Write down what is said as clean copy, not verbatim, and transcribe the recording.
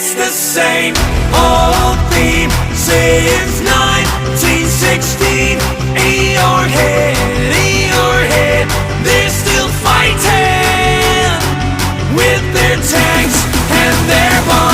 It's the same old theme since 1916. Eeyore-head, they're still fighting with their tanks and their bombs.